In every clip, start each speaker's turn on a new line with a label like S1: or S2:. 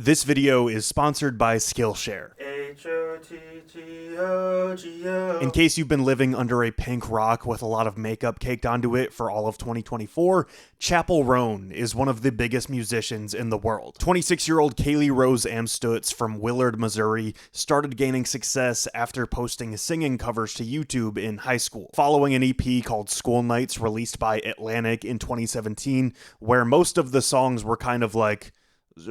S1: This video is sponsored by Skillshare. In case you've been living under a pink rock with a lot of makeup caked onto it for all of 2024, Chappell Roan is one of the biggest musicians in the world. 26-year-old Kaylee Rose Amstutz from Willard, Missouri started gaining success after posting singing covers to YouTube in high school, following an EP called School Nights released by Atlantic in 2017, where most of the songs were kind of like, she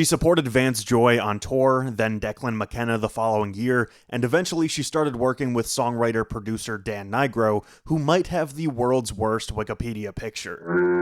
S1: supported Vance Joy on tour, then Declan McKenna the following year, and eventually she started working with songwriter-producer Dan Nigro, who might have the world's worst Wikipedia picture.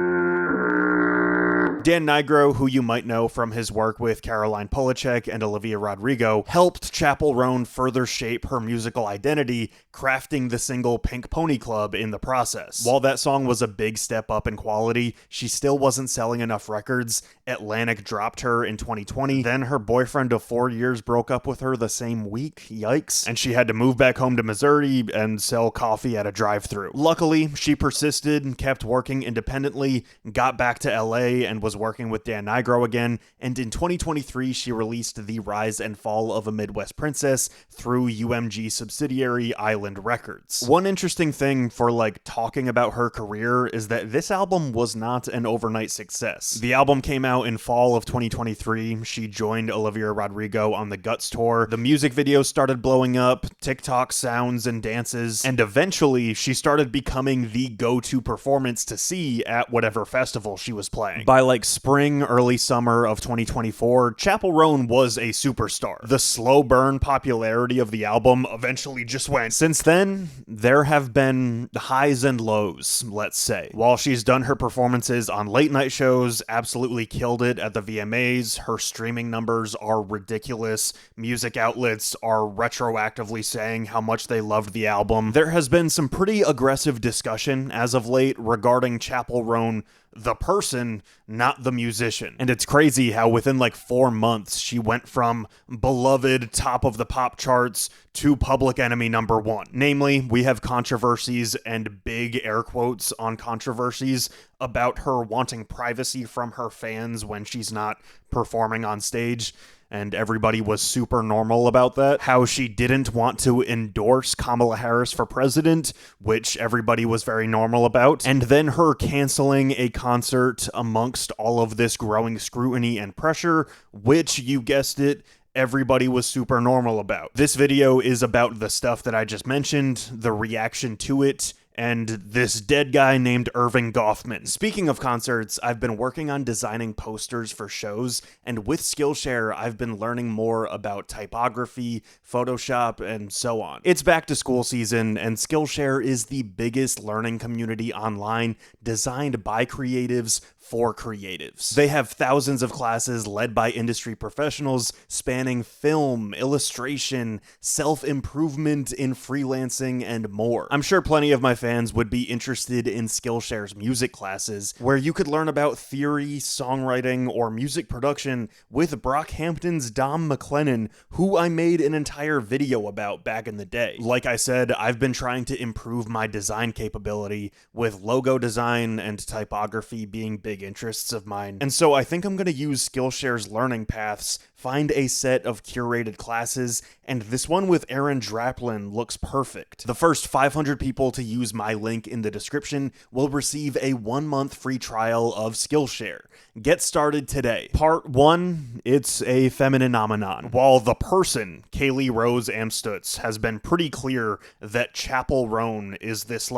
S1: Dan Nigro, who you might know from his work with Caroline Polachek and Olivia Rodrigo, helped Chappell Roan further shape her musical identity, crafting the single Pink Pony Club in the process. While that song was a big step up in quality, she still wasn't selling enough records. Atlantic dropped her in 2020, then her boyfriend of 4 years broke up with her the same week, yikes, and she had to move back home to Missouri and sell coffee at a drive-thru. Luckily, she persisted and kept working independently, got back to LA and was working with Dan Nigro again, and in 2023 she released The Rise and Fall of a Midwest Princess through UMG subsidiary Island Records. One interesting thing for talking about her career is that this album was not an overnight success. The album came out in fall of 2023, she joined Olivia Rodrigo on the Guts tour, the music videos started blowing up, TikTok sounds and dances, and eventually she started becoming the go-to performance to see at whatever festival she was playing. By spring, early summer of 2024, Chappell Roan was a superstar. The slow burn popularity of the album eventually just went. Since then, there have been highs and lows, let's say. While she's done her performances on late night shows, absolutely killed it at the VMAs, her streaming numbers are ridiculous, music outlets are retroactively saying how much they loved the album. There has been some pretty aggressive discussion as of late regarding Chappell Roan the person, not the musician. And it's crazy how within 4 months, she went from beloved top of the pop charts to Public Enemy #1. Namely, we have controversies and big air quotes on controversies about her wanting privacy from her fans when she's not performing on stage. And everybody was super normal about that. How she didn't want to endorse Kamala Harris for president, which everybody was very normal about. And then her canceling a concert amongst all of this growing scrutiny and pressure, which, you guessed it, everybody was super normal about. This video is about the stuff that I just mentioned, the reaction to it, and this dead guy named Erving Goffman. Speaking of concerts, I've been working on designing posters for shows, and with Skillshare, I've been learning more about typography, Photoshop, and so on. It's back to school season, and Skillshare is the biggest learning community online designed by creatives for creatives. They have thousands of classes led by industry professionals spanning film, illustration, self-improvement in freelancing, and more. I'm sure plenty of my fans would be interested in Skillshare's music classes, where you could learn about theory, songwriting, or music production with Brockhampton's Dom McLennan, who I made an entire video about back in the day. Like I said, I've been trying to improve my design capability, with logo design and typography being big interests of mine. And so I think I'm going to use Skillshare's learning paths, find a set of curated classes, and this one with Aaron Draplin looks perfect. The first 500 people to use my link in the description will receive a 1-month free trial of Skillshare. Get started today. Part 1, it's a feminine phenomenon. While the person, Kaylee Rose Amstutz, has been pretty clear that Chappell Roan is this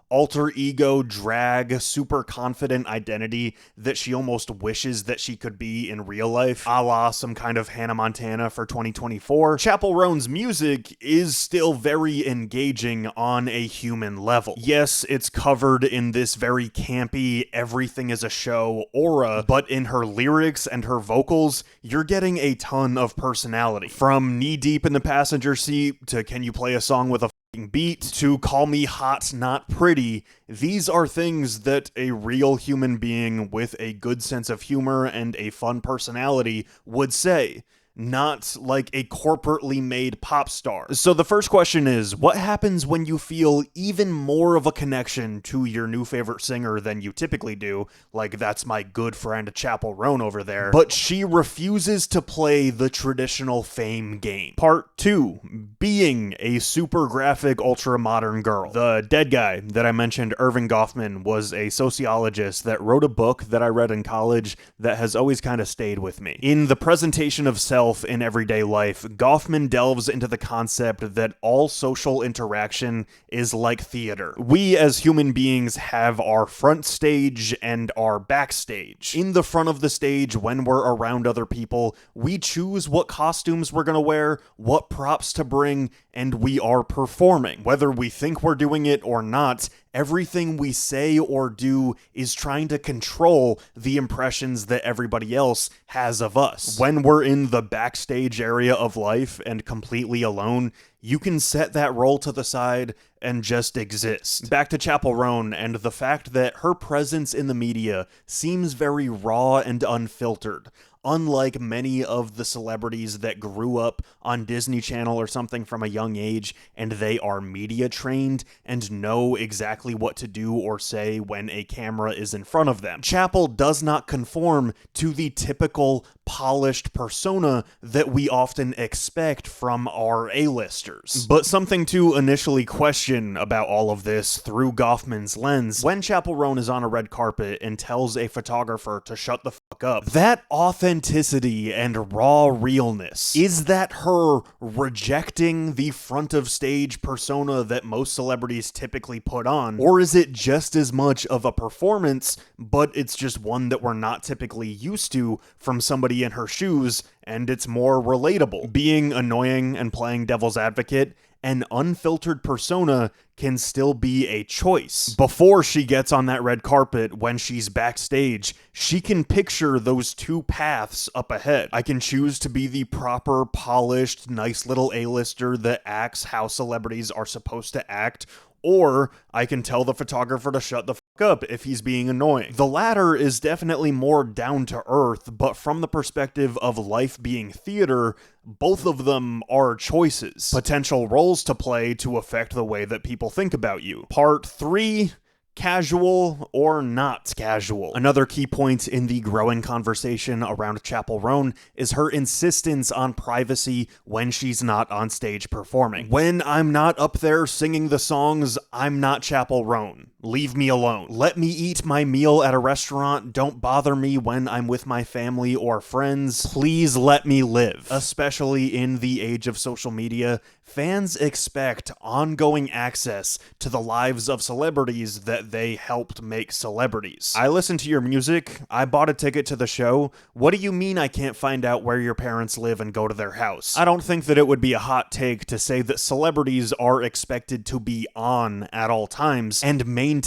S1: alter ego, drag, super confident identity that she almost wishes that she could be in real life, a la some kind of Hannah Montana for 2024, Chappell Roan's music is still very engaging on a human level. Yes, it's covered in this very campy, everything is a show aura, but in her lyrics and her vocals, you're getting a ton of personality. From Knee Deep in the Passenger Seat to Can You Play a Song with a Beat to Call Me Hot Not Pretty, these are things that a real human being with a good sense of humor and a fun personality would say. not like a corporately made pop star. So the first question is, what happens when you feel even more of a connection to your new favorite singer than you typically do? Like, that's my good friend Chappell Roan over there. But she refuses to play the traditional fame game. Part 2, being a super graphic, ultra modern girl. The dead guy that I mentioned, Erving Goffman, was a sociologist that wrote a book that I read in college that has always kind of stayed with me. In the presentation of self in everyday life, Goffman delves into the concept that all social interaction is like theater. We as human beings have our front stage and our backstage. In the front of the stage, when we're around other people, we choose what costumes we're gonna wear, what props to bring, and we are performing. Whether we think we're doing it or not, everything we say or do is trying to control the impressions that everybody else has of us. When we're in the backstage area of life and completely alone, you can set that role to the side and just exist. Back to Chappell Roan and the fact that her presence in the media seems very raw and unfiltered. Unlike many of the celebrities that grew up on Disney Channel or something from a young age, and they are media trained and know exactly what to do or say when a camera is in front of them. Chappell does not conform to the typical polished persona that we often expect from our A-listers. But something to initially question about all of this through Goffman's lens, when Chappell Roan is on a red carpet and tells a photographer to shut the fuck up, that authenticity and raw realness, is that her rejecting the front of stage persona that most celebrities typically put on? Or is it just as much of a performance, but it's just one that we're not typically used to from somebody in her shoes, and it's more relatable? Being annoying and playing devil's advocate, an unfiltered persona can still be a choice. Before she gets on that red carpet, when she's backstage, she can picture those two paths up ahead. I can choose to be the proper, polished, nice little A-lister that acts how celebrities are supposed to act, or I can tell the photographer to shut the fuck up if he's being annoying. The latter is definitely more down to earth, but from the perspective of life being theater, both of them are choices. Potential roles to play to affect the way that people think about you. Part 3, casual or not casual. Another key point in the growing conversation around Chappell Roan is her insistence on privacy when she's not on stage performing. When I'm not up there singing the songs, I'm not Chappell Roan. Leave me alone. Let me eat my meal at a restaurant. Don't bother me when I'm with my family or friends. Please let me live. Especially in the age of social media, fans expect ongoing access to the lives of celebrities that they helped make celebrities. I listen to your music. I bought a ticket to the show. What do you mean I can't find out where your parents live and go to their house? I don't think that it would be a hot take to say that celebrities are expected to be on at all times and maintain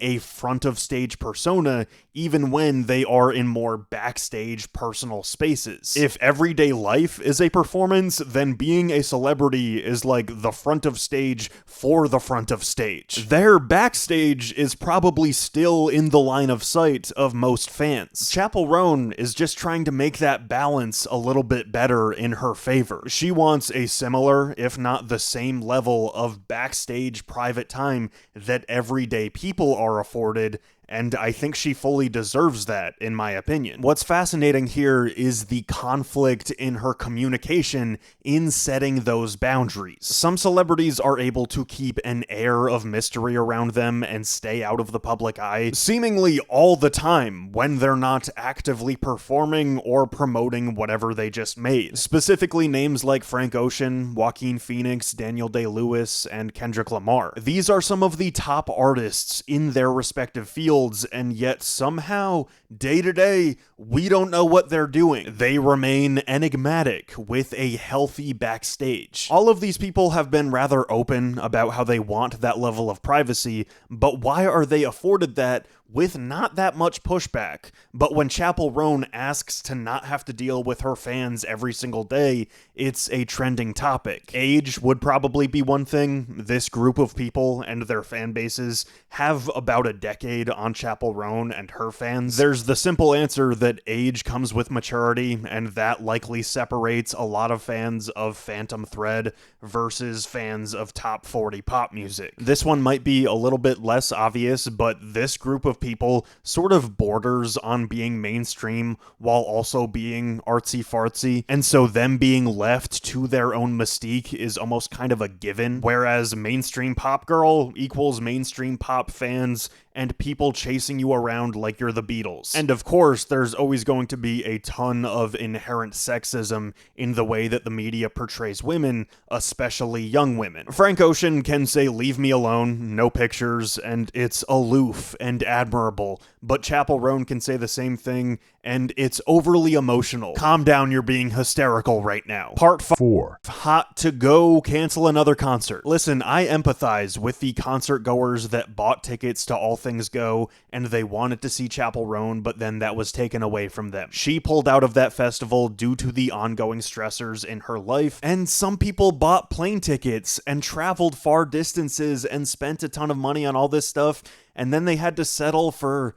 S1: a front of stage persona even when they are in more backstage personal spaces. If everyday life is a performance, then being a celebrity is like the front of stage for the front of stage. Their backstage is probably still in the line of sight of most fans. Chappell Roan is just trying to make that balance a little bit better in her favor. She wants a similar, if not the same level of backstage private time that everyday people are afforded, and I think she fully deserves that, in my opinion. What's fascinating here is the conflict in her communication in setting those boundaries. Some celebrities are able to keep an air of mystery around them and stay out of the public eye seemingly all the time when they're not actively performing or promoting whatever they just made. Specifically names like Frank Ocean, Joaquin Phoenix, Daniel Day-Lewis, and Kendrick Lamar. These are some of the top artists in their respective fields, and yet somehow, day to day, we don't know what they're doing. They remain enigmatic with a healthy backstage. All of these people have been rather open about how they want that level of privacy, but why are they afforded that with not that much pushback. But when Chappell Roan asks to not have to deal with her fans every single day, it's a trending topic. Age would probably be one thing. This group of people and their fan bases have about a decade on Chappell Roan and her fans. There's the simple answer that age comes with maturity, and that likely separates a lot of fans of Phantom Thread versus fans of top 40 pop music. This one might be a little bit less obvious, but this group of people sort of borders on being mainstream while also being artsy-fartsy, and so them being left to their own mystique is almost kind of a given, whereas mainstream pop girl equals mainstream pop fans and people chasing you around like you're the Beatles. And of course, there's always going to be a ton of inherent sexism in the way that the media portrays women, especially young women. Frank Ocean can say, "Leave me alone, no pictures," and it's aloof and admirable, but Chappell Roan can say the same thing, and it's overly emotional. Calm down, you're being hysterical right now. Part 4. Hot to go, cancel another concert. Listen, I empathize with the concert goers that bought tickets to All Things Go, and they wanted to see Chappell Roan, but then that was taken away from them. She pulled out of that festival due to the ongoing stressors in her life, and some people bought plane tickets and traveled far distances and spent a ton of money on all this stuff, and then they had to settle for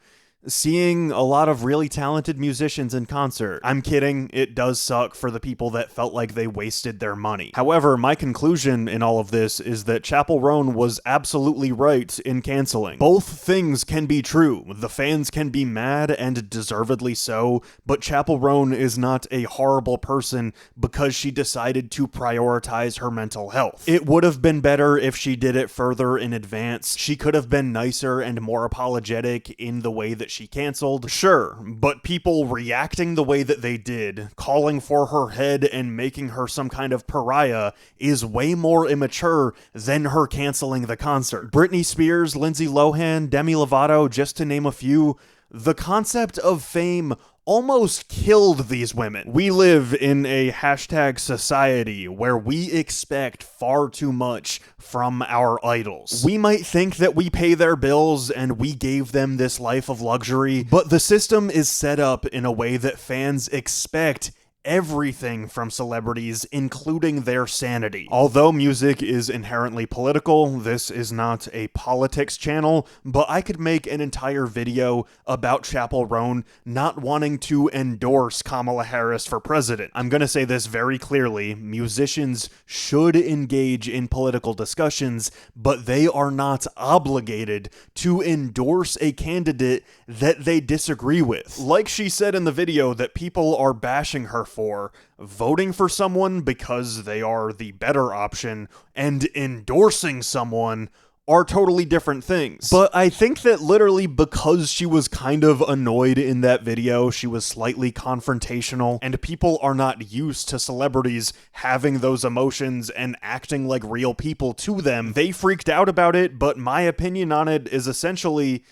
S1: seeing a lot of really talented musicians in concert. I'm kidding, it does suck for the people that felt like they wasted their money. However, my conclusion in all of this is that Chappell Roan was absolutely right in canceling. Both things can be true. The fans can be mad, and deservedly so, but Chappell Roan is not a horrible person because she decided to prioritize her mental health. It would have been better if she did it further in advance. She could have been nicer and more apologetic in the way that she canceled, sure, but people reacting the way that they did, calling for her head and making her some kind of pariah, is way more immature than her canceling the concert. Britney Spears, Lindsay Lohan, Demi Lovato, just to name a few, the concept of fame almost killed these women. We live in a hashtag society where we expect far too much from our idols. We might think that we pay their bills and we gave them this life of luxury, but the system is set up in a way that fans expect everything from celebrities, including their sanity. Although music is inherently political, this is not a politics channel, but I could make an entire video about Chappell Roan not wanting to endorse Kamala Harris for president. I'm gonna say this very clearly, musicians should engage in political discussions, but they are not obligated to endorse a candidate that they disagree with. Like she said in the video that people are bashing her for, voting for someone because they are the better option and endorsing someone are totally different things. But I think that literally because she was kind of annoyed in that video, she was slightly confrontational, and people are not used to celebrities having those emotions and acting like real people to them. They freaked out about it, but my opinion on it is essentially,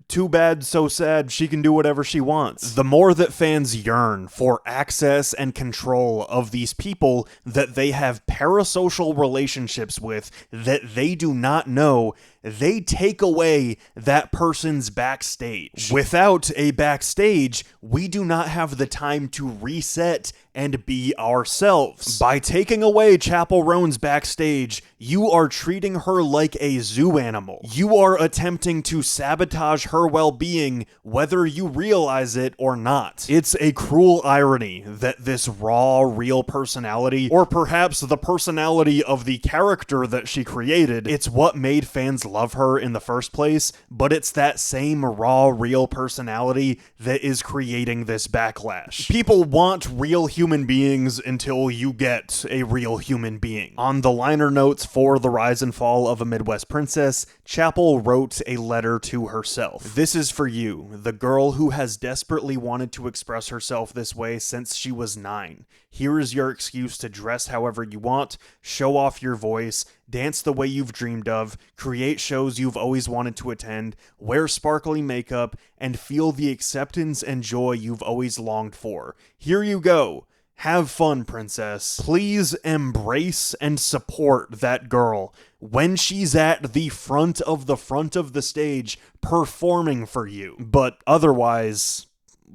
S1: too bad, so sad, she can do whatever she wants. The more that fans yearn for access and control of these people that they have parasocial relationships with that they do not know, they take away that person's backstage. Without a backstage, we do not have the time to reset and be ourselves. By taking away Chappell Roan's backstage, you are treating her like a zoo animal. You are attempting to sabotage her well-being, whether you realize it or not. It's a cruel irony that this raw, real personality, or perhaps the personality of the character that she created, it's what made fans love her in the first place, but it's that same raw, real personality that is creating this backlash. People want real human beings until you get a real human being. On the liner notes for The Rise and Fall of a Midwest Princess, Chappell wrote a letter to herself. This is for you, the girl who has desperately wanted to express herself this way since she was 9. Here is your excuse to dress however you want, show off your voice, dance the way you've dreamed of, create shows you've always wanted to attend, wear sparkly makeup, and feel the acceptance and joy you've always longed for. Here you go. Have fun, princess. Please embrace and support that girl when she's at the front of the stage performing for you. But otherwise,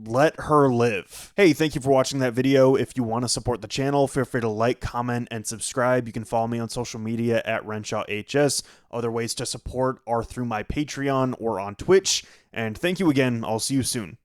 S1: let her live. Hey, thank you for watching that video. If you want to support the channel, feel free to like, comment, and subscribe. You can follow me on social media at RenshawHS. Other ways to support are through my Patreon or on Twitch. And thank you again. I'll see you soon.